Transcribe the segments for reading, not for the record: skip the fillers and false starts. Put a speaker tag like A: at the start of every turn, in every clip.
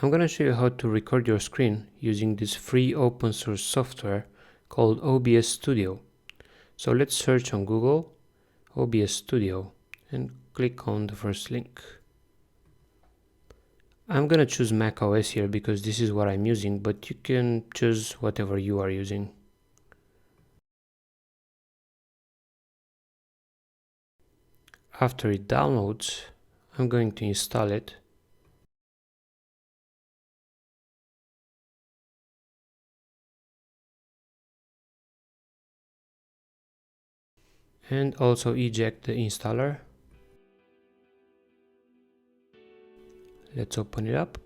A: I'm gonna show you how to record your screen using this free open source software called OBS Studio. So let's search on Google OBS Studio and click on the first link. I'm gonna choose Mac OS here because this is what I'm using, but you can choose whatever you are using. After it downloads, I'm going to install it. And also eject the installer. Let's open it up.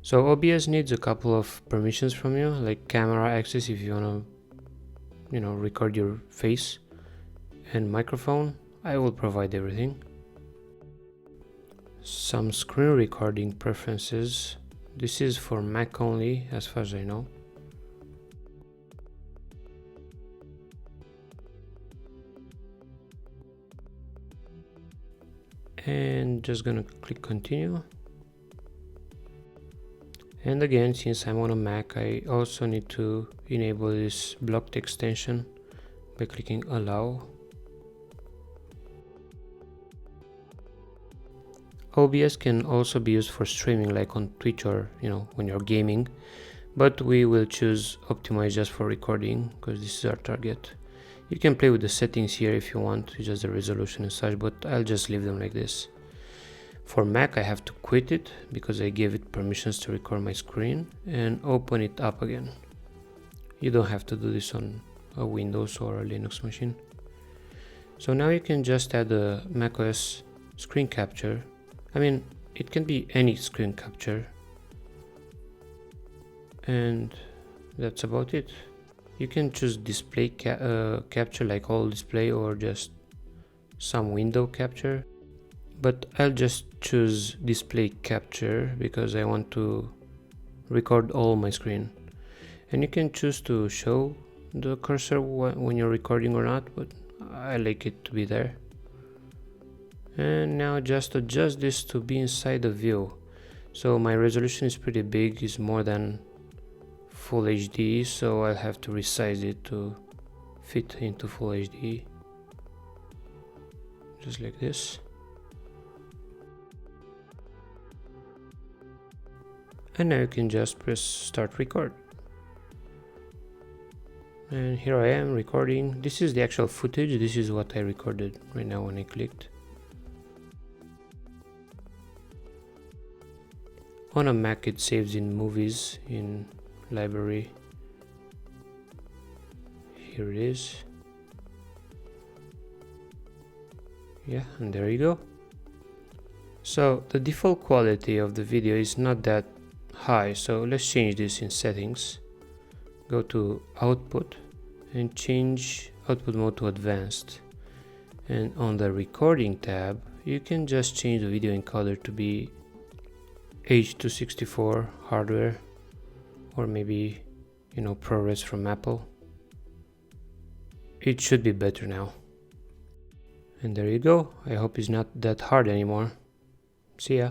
A: So OBS needs a couple of permissions from you, like camera access if you want to, record your face, and microphone. I will provide everything. Some screen recording preferences. This is for Mac only, as far as I know. And just gonna click continue. And again, since I'm on a Mac, I also need to enable this blocked extension by clicking allow. OBS can also be used for streaming, like on Twitch or when you're gaming, but we will choose optimize just for recording because this is our target. You can play with the settings here if you want, just the resolution and such, but I'll just leave them like this. For Mac, I have to quit it because I gave it permissions to record my screen and open it up again. You don't have to do this on a Windows or a Linux machine. So now you can just add a macOS screen capture. I mean, it can be any screen capture. And that's about it. You can choose display capture, like all display, or just some window capture. But I'll just choose display capture because I want to record all my screen. And you can choose to show the cursor when you're recording or not, but I like it to be there. And now just adjust this to be inside the view. So my resolution is pretty big, it's more than full HD, so I'll have to resize it to fit into full HD. Just like this. And now you can just press start record. And here I am recording. This is the actual footage. This is what I recorded right now when I clicked. On a Mac it saves in movies, in library. Here it is. Yeah, and there you go. So the default quality of the video is not that high, so let's change this in settings. Go to output and change output mode to advanced, and on the recording tab you can just change the video encoder to be H.264 hardware, or maybe ProRes from Apple. It should be better now. And there you go. I hope it's not that hard anymore. See ya.